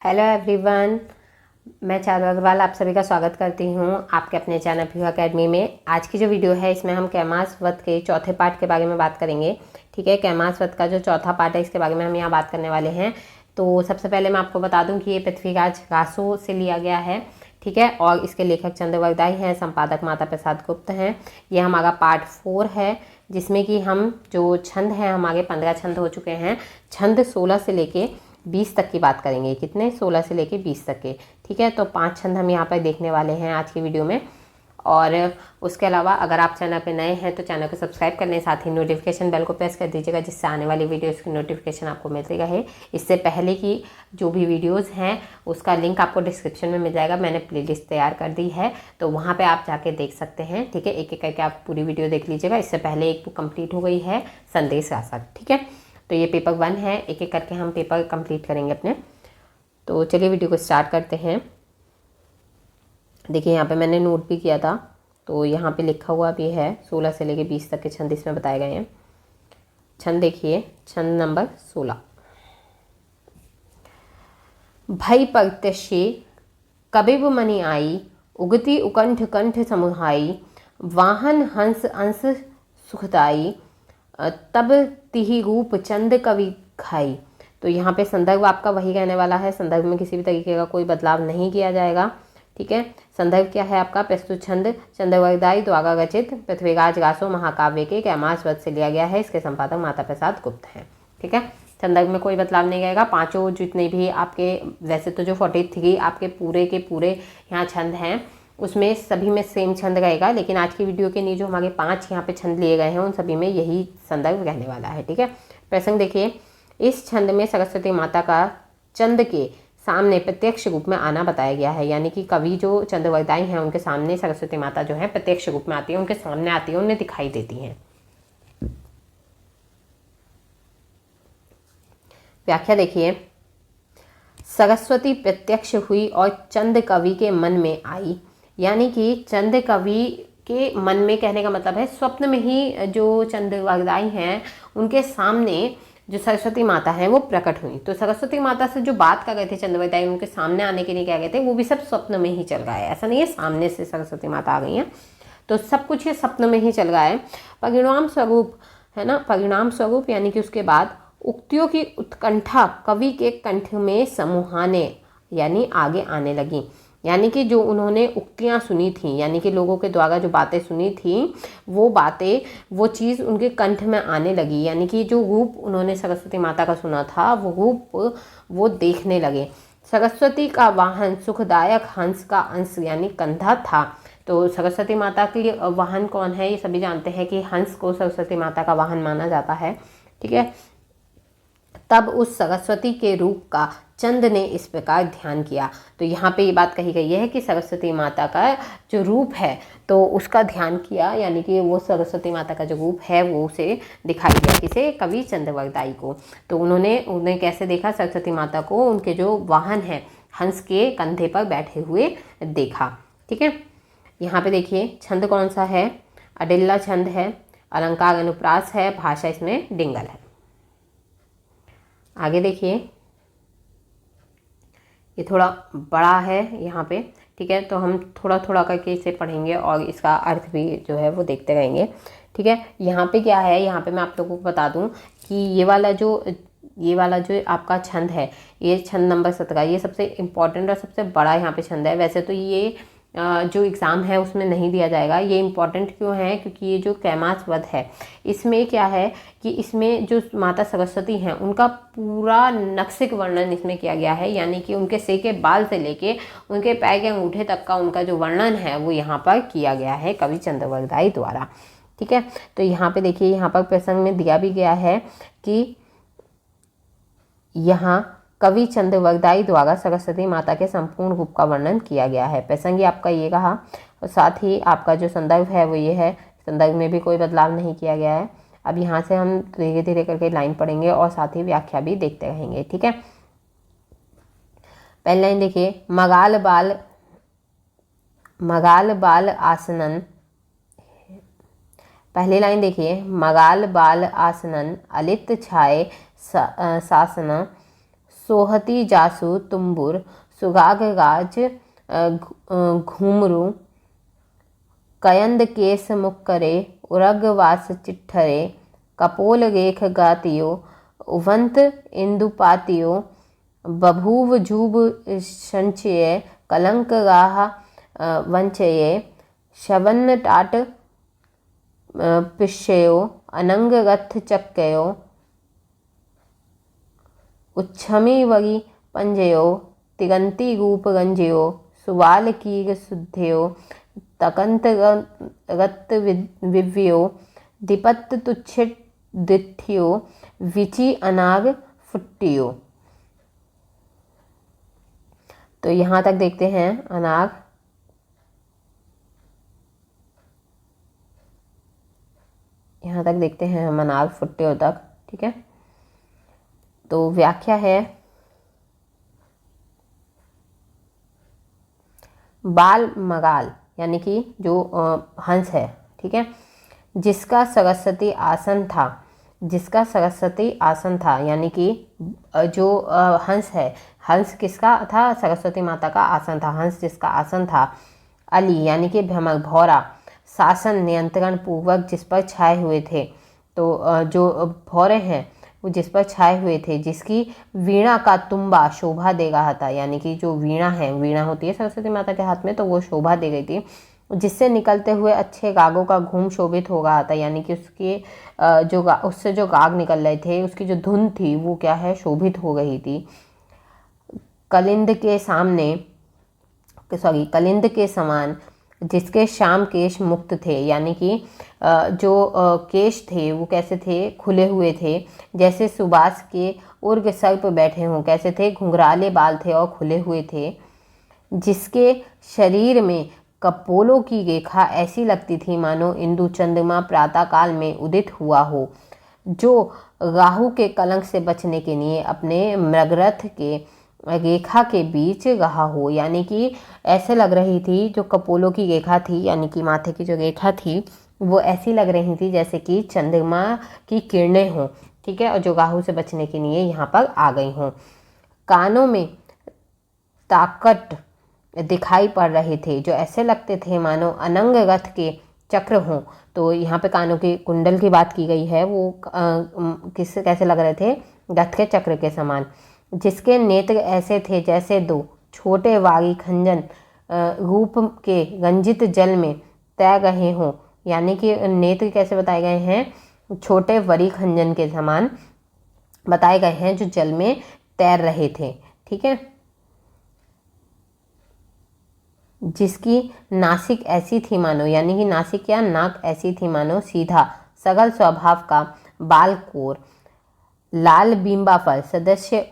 Hello everyone, मैं चारू अग्रवाल आप सभी का स्वागत करती हूँ आपके अपने चैनल पीहू एकेडमी में। आज की जो वीडियो है इसमें हम कैमास वध के चौथे पार्ट के बारे में बात करेंगे। ठीक है, कैमास वध का जो चौथा पार्ट है इसके बारे में हम यहाँ बात करने वाले हैं। तो सबसे पहले मैं आपको बता दूँ कि ये पृथ्वीराज गासो से लिया गया है। ठीक है, और इसके लेखक चंद्रवरदाई हैं, संपादक माता प्रसाद गुप्त हैं। ये हमारा पार्ट 4 है जिसमें कि हम जो छंद हैं हमारे 15 छंद हो चुके हैं। छंद 16 से लेके 20 तक की बात करेंगे। कितने? 16 से लेके 20 तक के। ठीक है, तो 5 छंद हम यहाँ पर देखने वाले हैं आज की वीडियो में। और उसके अलावा अगर आप चैनल पे नए हैं तो चैनल को सब्सक्राइब कर लें, साथ ही नोटिफिकेशन बेल को प्रेस कर दीजिएगा जिससे आने वाली वीडियोस की नोटिफिकेशन आपको मिलती रहे। इससे पहले की जो भी वीडियोस हैं उसका लिंक आपको डिस्क्रिप्शन में मिल जाएगा। मैंने प्लेलिस्ट तैयार कर दी है तो वहाँ पर आप जाके देख सकते हैं। ठीक है, एक एक करके आप पूरी वीडियो देख लीजिएगा। इससे पहले एक बुक कंप्लीट हो गई है, संदेश रासक। ठीक है, तो ये पेपर 1 है। एक एक करके हम पेपर कंप्लीट करेंगे अपने। तो चलिए वीडियो को स्टार्ट करते हैं। देखिए यहाँ पे मैंने नोट भी किया था, तो यहाँ पे लिखा हुआ भी है 16 से लेके 20 तक के छंद इसमें बताए गए हैं। छंद देखिए, छंद नंबर 16। भई प्रत्यक्षे कबिब मणि आई, उगती उकंठ कंठ समुहाई, वाहन हंस अंश सुखदाई, तब तिहि रूप चंद कवि खाई। तो यहाँ पे संदर्भ आपका वही रहने वाला है। संदर्भ में किसी भी तरीके का कोई बदलाव नहीं किया जाएगा। ठीक है, संदर्भ क्या है आपका? प्रस्तुत छंद चंद्रवरदाई द्वारा रचित पृथ्वीराज गासो महाकाव्य के कैमास वध से लिया गया है। इसके संपादक माता प्रसाद गुप्त हैं। ठीक है, संदर्भ में कोई बदलाव नहीं रहेगा। पांचों जितने भी आपके, वैसे तो जो 43 आपके पूरे के पूरे यहाँ छंद हैं उसमें सभी में सेम छंद रहेगा, लेकिन आज की वीडियो के लिए जो हमारे 5 यहाँ पे छंद लिए गए हैं उन सभी में यही संदर्भ रहने वाला है। ठीक है, प्रसंग देखिए। इस छंद में सरस्वती माता का चंद के सामने प्रत्यक्ष रूप में आना बताया गया है। यानी कि कवि जो चंद्रवरदाई हैं उनके सामने सरस्वती माता जो है प्रत्यक्ष रूप में आती है, उनके सामने आती है, उन्हें दिखाई देती हैं। व्याख्या देखिए। सरस्वती प्रत्यक्ष हुई और चंद कवि के मन में आई। यानी कि चंद कवि के मन में, कहने का मतलब है स्वप्न में ही जो चंद्रवरदाई हैं उनके सामने जो सरस्वती माता है वो प्रकट हुई। तो सरस्वती माता से जो बात कर रहे थे चंद्रवरदाई, उनके सामने आने के लिए क्या कहते हैं, वो भी सब स्वप्न में ही चल रहा है। ऐसा नहीं है सामने से सरस्वती माता आ गई हैं, तो सब कुछ ये स्वप्न में ही चल रहा है। परिणाम स्वरूप है ना, परिणाम स्वरूप यानी कि उसके बाद उक्तियों की उत्कंठा कवि के कंठ में समूहाने यानी आगे आने लगी। यानी कि जो उन्होंने उक्तियाँ सुनी थी, यानी कि लोगों के द्वारा जो बातें सुनी थी वो बातें, वो चीज़ उनके कंठ में आने लगी। यानी कि जो रूप उन्होंने सरस्वती माता का सुना था वो रूप वो देखने लगे। सरस्वती का वाहन सुखदायक हंस का अंश यानी कंधा था। तो सरस्वती माता के लिए वाहन कौन है? ये सभी जानते हैं कि हंस को सरस्वती माता का वाहन माना जाता है। ठीक है, तब उस सरस्वती के रूप का चंद ने इस प्रकार ध्यान किया। तो यहाँ पे ये बात कही गई है कि सरस्वती माता का जो रूप है तो उसका ध्यान किया, यानी कि वो सरस्वती माता का जो रूप है वो उसे दिखाई दिया। किसे? कवि चंद्रवरदाई को। तो उन्हें कैसे देखा? सरस्वती माता को उनके जो वाहन है हंस के कंधे पर बैठे हुए देखा। ठीक है, यहाँ पे देखिए छंद कौन सा है? अडिल्ला छंद है, अलंकार अनुप्रास है, भाषा इसमें डिंगल है। आगे देखिए, ये थोड़ा बड़ा है यहाँ पे। ठीक है, तो हम थोड़ा थोड़ा करके इसे पढ़ेंगे और इसका अर्थ भी जो है वो देखते रहेंगे। ठीक है, यहाँ पे क्या है, यहाँ पे मैं आप लोगों को बता दूँ कि ये वाला जो आपका छंद है, ये छंद नंबर 17, ये सबसे इम्पॉर्टेंट और सबसे बड़ा यहाँ पे छंद है। वैसे तो ये जो एग्ज़ाम है उसमें नहीं दिया जाएगा। ये इम्पॉर्टेंट क्यों है? क्योंकि ये जो कैमास वध है इसमें क्या है कि इसमें जो माता सरस्वती हैं उनका पूरा नक्शिक वर्णन इसमें किया गया है। यानी कि उनके सिर के बाल से लेके उनके पैर के अंगूठे तक का उनका जो वर्णन है वो यहाँ पर किया गया है कवि चंद्रवरदाई द्वारा। ठीक है, तो यहाँ पे देखिए, यहाँ पर प्रसंग में दिया भी गया है कि यहाँ कवि चंद्रवरदाई द्वारा सरस्वती माता के संपूर्ण रूप का वर्णन किया गया है। प्रसंग आपका ये रहा, और साथ ही आपका जो संदर्भ है वो ये है। संदर्भ में भी कोई बदलाव नहीं किया गया है। अब यहाँ से हम धीरे धीरे करके लाइन पढ़ेंगे और साथ ही व्याख्या भी देखते रहेंगे। ठीक है, पहली लाइन देखिए। मगाल बाल आसनन। पहली लाइन देखिए। मगाल बाल आसनन अलित छाए सासन सोहती जासु तुम्बुर सुगाग गाज घूमरू कयंद केस मुक्करे उरग वास चिट्ठरे कपोल गेख गातियो उवंत इंदुपातियो बभूव जूब संचय कलंक गाह वंचये शवन टाट पिष्यो अनंग गथ चक्कयो उच्छमी वगी पंजयो तिगंती गूप गंजयो सुवाल कीग सुध्यो तकंत गत विव्यो दिपत तुच्छिट दिठ्यो विचि अनाग फुट्टियो। तो यहाँ तक देखते हैं अनाग। यहाँ तक देखते हैं हम अनाग फुट्टियो तक। ठीक है, तो व्याख्या है बाल मगाल यानी कि जो हंस है, ठीक है, जिसका सरस्वती आसन था, जिसका सरस्वती आसन था यानी कि जो हंस है, हंस किसका था? सरस्वती माता का आसन था। हंस जिसका आसन था, अली यानी कि भ्रमर भौरा, शासन नियंत्रण पूर्वक जिस पर छाए हुए थे। तो जो भौरे हैं वो जिस पर छाए हुए थे, जिसकी वीणा का तुम्बा शोभा दे रहा था, यानी कि जो वीणा है, वीणा होती है सरस्वती माता के हाथ में, तो वो शोभा दे गई थी, जिससे निकलते हुए अच्छे गागों का घूम शोभित हो रहा था, यानी कि उसके उससे जो गाग निकल रहे थे, उसकी जो धुन थी वो क्या है? शोभित हो रही थी। कलिंद के सामने, सॉरी, कलिंद के समान जिसके श्याम केश मुक्त थे, यानी कि जो केश थे वो कैसे थे? खुले हुए थे, जैसे सुबास के उर्ग सर्प बैठे हों। कैसे थे? घुंघराले बाल थे और खुले हुए थे। जिसके शरीर में कपोलों की रेखा ऐसी लगती थी मानो इंदु चंद्रमा प्रातः काल में उदित हुआ हो, जो राहु के कलंक से बचने के लिए अपने मृगरथ के रेखा के बीच रहा हो। यानी कि ऐसे लग रही थी, जो कपोलों की रेखा थी यानी कि माथे की जो रेखा थी वो ऐसी लग रही थी जैसे कि चंद्रमा की किरणें हों। ठीक है, और जो राहु से बचने के लिए यहाँ पर आ गई हों। कानों में ताकत दिखाई पड़ रहे थे, जो ऐसे लगते थे मानो अनंग रथ के चक्र हों। तो यहाँ पे कानों के कुंडल की बात की गई है, वो कैसे लग रहे थे? रथ के चक्र के समान। जिसके नेत्र ऐसे थे जैसे दो छोटे वागी खंजन रूप के रंजित जल में तैर रहे हों। यानी कि नेत्र कैसे बताए गए हैं? छोटे वरी खंजन के समान बताए गए हैं, जो जल में तैर रहे थे। ठीक है, जिसकी नासिक ऐसी थी मानो, यानी कि नासिक या नाक ऐसी थी मानो सीधा सगल स्वभाव का बालकोर, लाल बिंबा पर सदस्य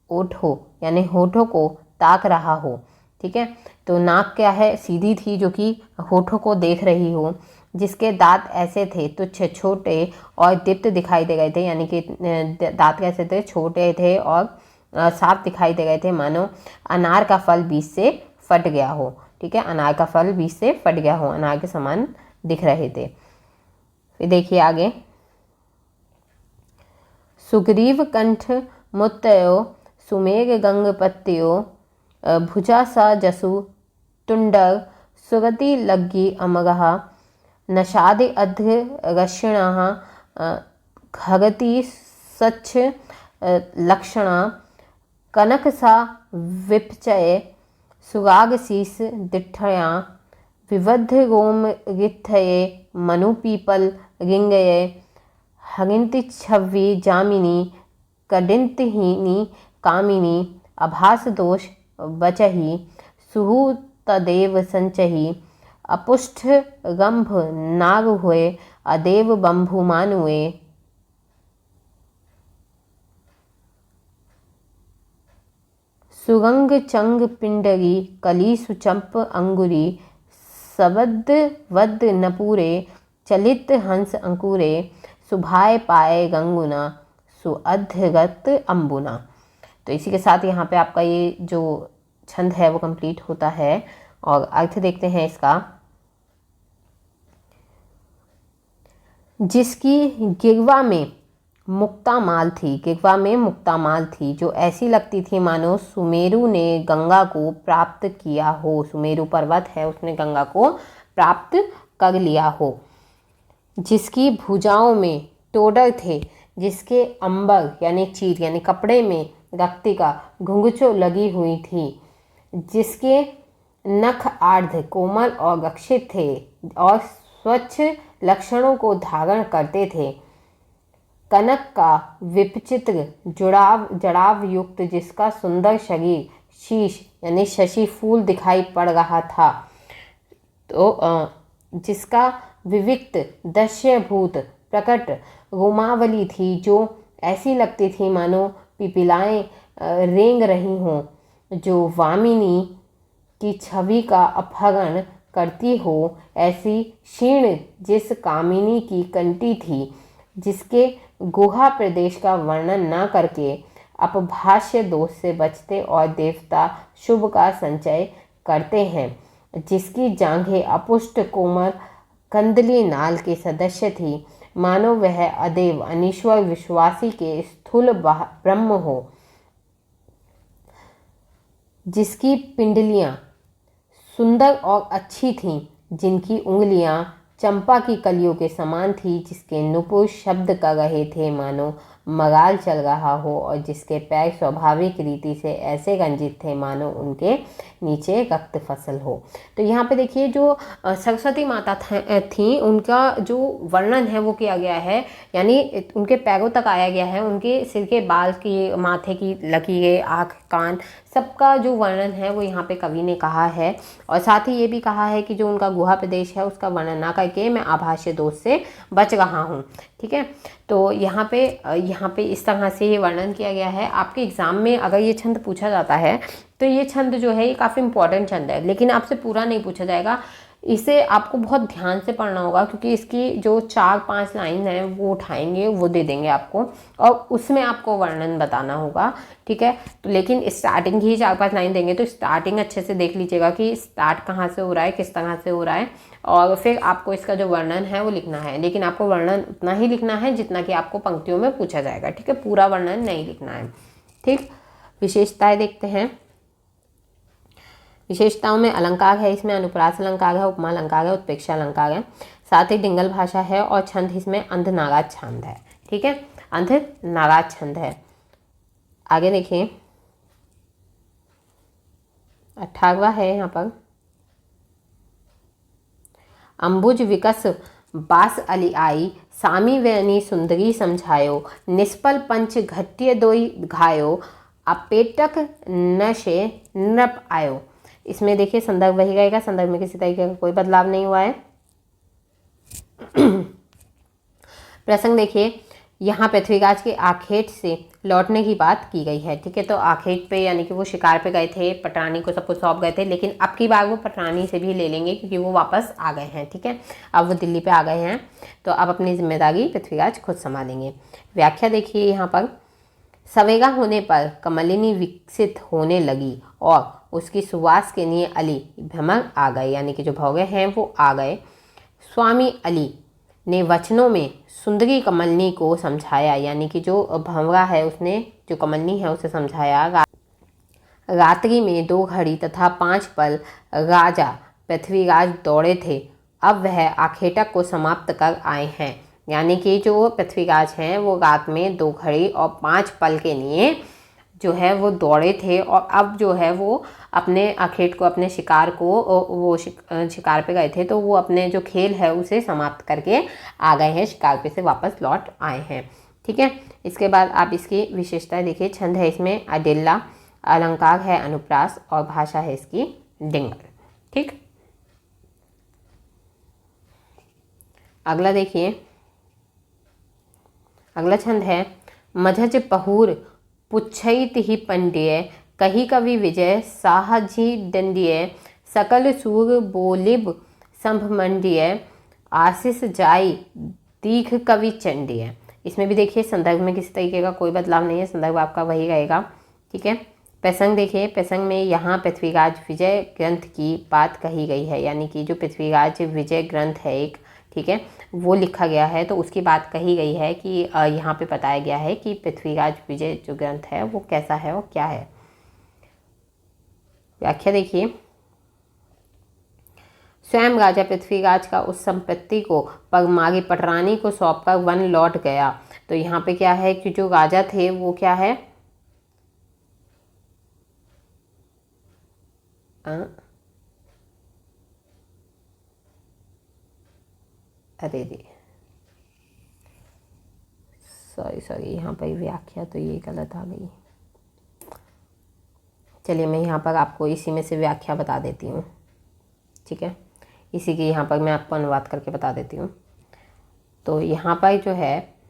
ओठो यानी होठों को ताक रहा हो। ठीक है, तो नाक क्या है? सीधी थी, जो कि होठों को देख रही हो। जिसके दांत ऐसे थे तुच्छ, छोटे और दीप्त दिखाई दे गए थे, यानी कि दांत कैसे थे? छोटे थे और साफ दिखाई दे गए थे, मानो अनार का फल बीज से फट गया हो। ठीक है, अनार का फल बीज से फट गया हो, अनार के समान दिख रहे थे। फिर देखिए आगे, सुग्रीव कंठ मुत्तयो सुमेघ गंग पत्तियो भुजा सा जसु तुंडर सुगति लग्गी अमगह नशादि अध्र रक्षिणा खगति सच्छ लक्षणा कनक सा विपचय सुगाग शीस दिठया विवध रोम गिथये मनु पीपल रिंगये हगिंति छवि जामिनी कडिंतहीनी कामिनी अभास दोष बचही सुहु तदेव संचही अपुष्ठ गंभ नाग हुए अदेव बंभु मानुए। सुगंग चंग पिंडरी कली सुचंप अंगुरी सबद वद नपूरे चलित हंस अंकुरे सुभाए पाए गंगुना सुअधगत अंबुना। तो इसी के साथ यहाँ पे आपका ये जो छंद है वो कंप्लीट होता है और अर्थ देखते हैं इसका। जिसकी गिरवा में मुक्तामाल थी, गिगवा में मुक्तामाल थी, जो ऐसी लगती थी मानो सुमेरु ने गंगा को प्राप्त किया हो। सुमेरु पर्वत है, उसने गंगा को प्राप्त कर लिया हो। जिसकी भुजाओं में टोडर थे, जिसके अंबर यानी चीर यानी कपड़े में रक्तिका घुंघचो लगी हुई थी, जिसके नख आर्ध कोमल और रक्षित थे और स्वच्छ लक्षणों को धारण करते थे। कनक का विपचित्र जड़ाव युक्त जिसका सुंदर शरीर शीश यानी शशि फूल दिखाई पड़ रहा था, तो जिसका विविक्त दस्यभूत प्रकट रोमावली थी, जो ऐसी लगती थी मानो पिपिलाएं रेंग रही हों, जो वामिनी की छवि का अपहरण करती हो, ऐसी क्षीण जिस कामिनी की कंठी थी, जिसके गुहा प्रदेश का वर्णन न करके अपभाष्य दोष से बचते और देवता शुभ का संचय करते हैं, जिसकी जांघें अपुष्ट कोमल कंदली नाल के सदस्य थी, मानो वह अदेव अनीश्वर विश्वासी के स्थूल ब्रह्म हो, जिसकी पिंडलियां सुंदर और अच्छी थीं, जिनकी उंगलियां चंपा की कलियों के समान थी, जिसके नुपुर शब्द कर रहे थे मानो मगाल चल रहा हो, और जिसके पैर स्वाभाविक रीति से ऐसे रंजित थे मानो उनके नीचे रक्त फसल हो। तो यहाँ पे देखिए जो सरस्वती माता थी, उनका जो वर्णन है वो किया गया है, यानी उनके पैरों तक आया गया है, उनके सिर के बाल की, माथे की लकीरें, आँख, कान, सबका जो वर्णन है वो यहाँ पे कवि ने कहा है। और साथ ही ये भी कहा है कि जो उनका गुहा प्रदेश है उसका वर्णन ना करके मैं आभाष्य दोष से बच रहा हूँ। ठीक है, तो यहाँ पे इस तरह से ये वर्णन किया गया है। आपके एग्जाम में अगर ये छंद पूछा जाता है तो ये छंद जो है ये काफ़ी इंपॉर्टेंट छंद है, लेकिन आपसे पूरा नहीं पूछा जाएगा। इसे आपको बहुत ध्यान से पढ़ना होगा, क्योंकि इसकी जो 4-5 लाइन है वो उठाएंगे, वो दे देंगे आपको, और उसमें आपको वर्णन बताना होगा। ठीक है, तो लेकिन स्टार्टिंग ही 4-5 लाइन देंगे, तो स्टार्टिंग अच्छे से देख लीजिएगा कि स्टार्ट कहाँ से हो रहा है, किस तरह से हो रहा है, और फिर आपको इसका जो वर्णन है वो लिखना है। लेकिन आपको वर्णन उतना ही लिखना है जितना कि आपको पंक्तियों में पूछा जाएगा। ठीक है, पूरा वर्णन नहीं लिखना है। ठीक, विशेषताएं देखते हैं। विशेषताओं में अलंकार है, इसमें अनुप्रास अलंकार है, उपमा अलंकार है, उत्प्रेक्षा अलंकार है, साथ ही डिंगल भाषा है, और छंद इसमें अंधनागाज छंद है। ठीक है, अंधनागाज छंद है। आगे देखिए 18वां है यहाँ पर, अंबुज विकस बास अली आई, सामी वैनी सुंदरी समझायो, निष्पल पंच घट्य दोई घायो, अपेटक नशे नृप आयो। इसमें देखिए संदर्भ वही रहेगा, संदर्भ में किसी तरीके का कोई बदलाव नहीं हुआ है। प्रसंग देखिए, यहाँ पृथ्वीराज के आखेट से लौटने की बात की गई है। ठीक है, तो आखेट पे यानी कि वो शिकार पे गए थे, पटरानी को सब कुछ सौंप गए थे, लेकिन अब की बार वो पटरानी से भी ले लेंगे क्योंकि वो वापस आ गए हैं। ठीक है, अब वो दिल्ली पे आ गए हैं, तो अब अपनी जिम्मेदारी पृथ्वीराज खुद संभालेंगे। व्याख्या देखिए यहाँ पर, सवेगा होने पर कमलिनी विकसित होने लगी और उसकी सुवास के लिए अली भ्रमर आ गए, यानी कि जो भौगे हैं वो आ गए। स्वामी अली ने वचनों में सुंदरी कमलनी को समझाया, यानी कि जो भंवरा है उसने जो कमलनी है उसे समझाया। रात्रि में 2 घड़ी तथा 5 पल राजा पृथ्वीराज दौड़े थे, अब वह आखेटक को समाप्त कर आए हैं। यानी कि जो पृथ्वीराज हैं वो रात में 2 घड़ी और 5 पल के लिए जो है वो दौड़े थे, और अब जो है वो अपने आखेट को, अपने शिकार को, वो शिकार पे गए थे तो वो अपने जो खेल है उसे समाप्त करके आ गए हैं, शिकार पे से वापस लौट आए हैं। ठीक है, इसके बाद आप इसकी विशेषताएं देखिए। छंद है इसमें अडिल्ला, अलंकार है अनुप्रास, और भाषा है इसकी डिंगल। ठीक, अगला देखिए, अगला छंद है मझज पहूर पुच्छैत ही पंड्य, कही कवि विजय साहजी दंड्य, सकल सूर बोलिब संभमंड्य, आशीष जाई दीघ कवि चंड्य। इसमें भी देखिए संदर्भ में किसी तरीके का कोई बदलाव नहीं है, संदर्भ आपका वही रहेगा। ठीक है, प्रसंग देखिए, प्रसंग में यहाँ पृथ्वीराज विजय ग्रंथ की बात कही गई है, यानी कि जो पृथ्वीराज विजय ग्रंथ है एक ठीक है, वो लिखा गया है। तो उसकी बात कही गई है कि यहाँ पे बताया गया है कि पृथ्वीराज विजय जो ग्रंथ है वो कैसा है और क्या है। व्याख्या देखिए, स्वयं राजा पृथ्वीराज का उस संपत्ति को परमारी पटरानी को सौंपकर वन लौट गया। तो यहाँ पे क्या है कि जो राजा थे वो क्या है, अरे रे सॉरी यहाँ पर व्याख्या तो ये गलत आ गई। चलिए मैं यहाँ पर आपको इसी में से व्याख्या बता देती हूँ, ठीक है, इसी की यहाँ पर मैं आपको अनुवाद करके बता देती हूँ। तो यहाँ पर जो है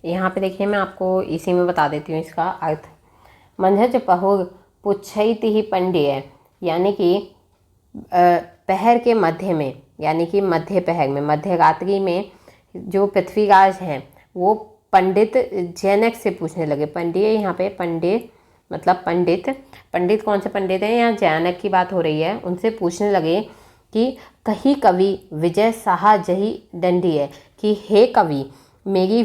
यहाँ पे देखिए, मैं आपको इसी में बता देती हूँ इसका अर्थ। मंझच पहुर पुच्छैति ही पंड्य, यानी कि पहर के मध्य में, यानी कि मध्य पहर में, मध्य रात्रि में जो पृथ्वीराज हैं वो पंडित जनक से पूछने लगे। पंडित यहाँ पे पंडित मतलब पंडित, पंडित कौन से पंडित हैं, यहाँ जनक की बात हो रही है। उनसे पूछने लगे कि कही कवि विजय साहा जही दंडी है, कि हे कवि मेरी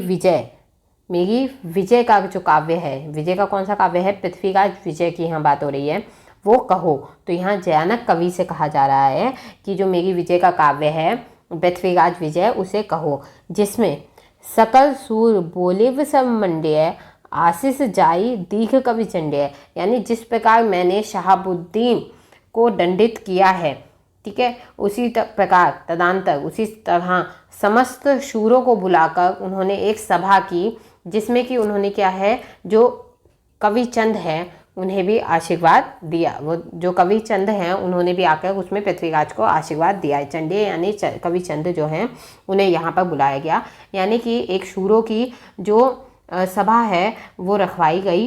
विजय का जो काव्य है, विजय का कौन सा काव्य है, पृथ्वीराज विजय की यहाँ बात हो रही है, वो कहो। तो यहाँ जयानक कवि से कहा जा रहा है कि जो मेरी विजय का काव्य है पृथ्वीराज विजय, उसे कहो, जिसमें सकल सूर बोलिव सब मंड्य आशीष जाई दीघ कवि चंड्य, यानी जिस प्रकार मैंने शहाबुद्दीन को दंडित किया है, ठीक है, उसी प्रकार तदांतर उसी तरह समस्त शूरों को बुलाकर उन्होंने एक सभा की, जिसमें कि उन्होंने क्या है, जो कवि चंद हैं उन्हें भी आशीर्वाद दिया। वो जो कवि चंद हैं उन्होंने भी आकर उसमें पृथ्वीराज को आशीर्वाद दिया है। चंडे यानी कवि चंद जो हैं उन्हें यहाँ पर बुलाया गया, यानी कि एक शूरों की जो सभा है वो रखवाई गई,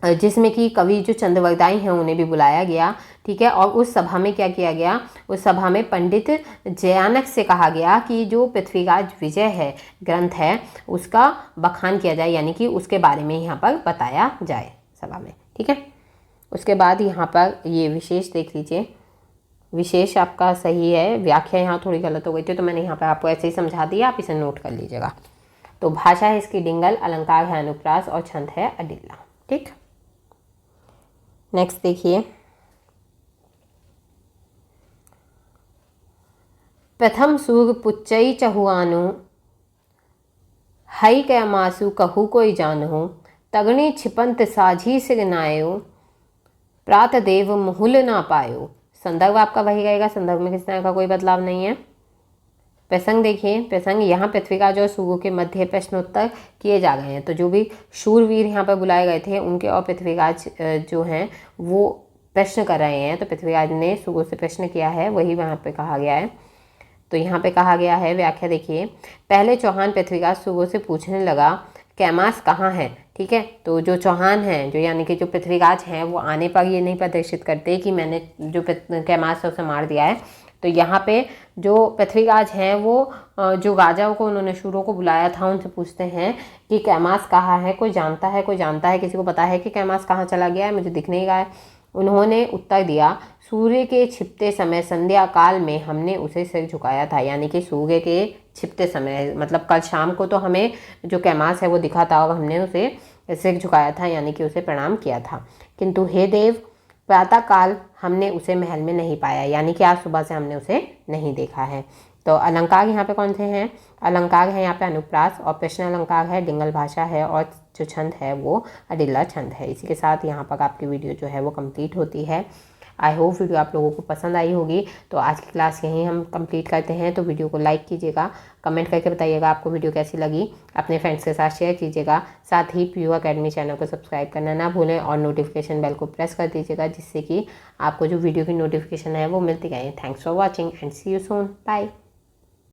जिसमें कि कवि जो चंद्रवरदाई हैं उन्हें भी बुलाया गया, ठीक है। और उस सभा में क्या किया गया, उस सभा में पंडित जयानक से कहा गया कि जो पृथ्वीराज विजय है ग्रंथ है उसका बखान किया जाए, यानी कि उसके बारे में यहाँ पर बताया जाए सभा में, ठीक है। उसके बाद यहाँ पर ये विशेष देख लीजिए, विशेष आपका सही है, व्याख्या यहाँ थोड़ी गलत हो गई थी तो मैंने यहाँ पर आपको ऐसे ही समझा दिया, आप इसे नोट कर लीजिएगा। तो भाषा है इसकी डिंगल, अलंकार है अनुप्रास और छंद है अडिल्ला, ठीक। नेक्स्ट देखिए, प्रथम सूर पुच्चई चहुआनु हई कै मासु कहू कोई जानहु तगणी छिपंत साझी सिरनायो प्रात देव मुहुल ना पायो। संदर्भ आपका वही रहेगा, संदर्भ में किस तरह का कोई बदलाव नहीं है। प्रसंग देखिए, प्रसंग यहाँ पृथ्वीराज और सूर्य के मध्य प्रश्नोत्तर किए जा रहे हैं। तो जो भी शूरवीर यहाँ पर बुलाए गए थे उनके और पृथ्वीराज जो हैं वो प्रश्न कर रहे हैं। तो पृथ्वीराज ने सूर्य से प्रश्न किया है, वही वहाँ पे कहा गया है। तो यहाँ पे कहा गया है, व्याख्या देखिए, पहले चौहान पृथ्वीराज सूर्य से पूछने लगा कैमास कहाँ है, ठीक है। तो जो चौहान हैं, जो यानी कि जो पृथ्वीराज हैं, वो आने पर ये नहीं प्रदर्शित करते कि मैंने जो कैमास है उसे मार दिया है। तो यहाँ पे जो पृथ्वीराज हैं वो जो राजाओं को उन्होंने शूरों को बुलाया था उनसे पूछते हैं कि कैमास कहाँ है, कोई जानता है, कोई जानता है, किसी को पता है कि कैमास कहाँ चला गया है, मुझे दिख नहीं रहा है। उन्होंने उत्तर दिया, सूर्य के छिपते समय संध्या काल में हमने उसे सिर झुकाया था, यानी कि सूर्य के छिपते समय मतलब कल शाम को तो हमें जो कैमास है वो दिखा था और हमने उसे सिर झुकाया था, यानी कि उसे प्रणाम किया था। किंतु हे देव, प्रातः काल हमने उसे महल में नहीं पाया, यानी कि आज सुबह से हमने उसे नहीं देखा है। तो अलंकार यहाँ पे कौन से हैं, अलंकार है यहाँ पे अनुप्रास और प्रश्न अलंकार है, डिंगल भाषा है और जो छंद है वो अडिल्ला छंद है। इसी के साथ यहाँ पर आपकी वीडियो जो है वो कंप्लीट होती है। आई होप वीडियो आप लोगों को पसंद आई होगी। तो आज की क्लास यहीं हम कंप्लीट करते हैं। तो वीडियो को लाइक कीजिएगा, कमेंट करके बताइएगा आपको वीडियो कैसी लगी, अपने फ्रेंड्स के साथ शेयर कीजिएगा। साथ ही पीयू अकेडमी चैनल को सब्सक्राइब करना ना भूलें और नोटिफिकेशन बेल को प्रेस कर दीजिएगा, जिससे कि आपको जो वीडियो की नोटिफिकेशन है वो मिलती रहे। Thanks for watching and see you soon, bye.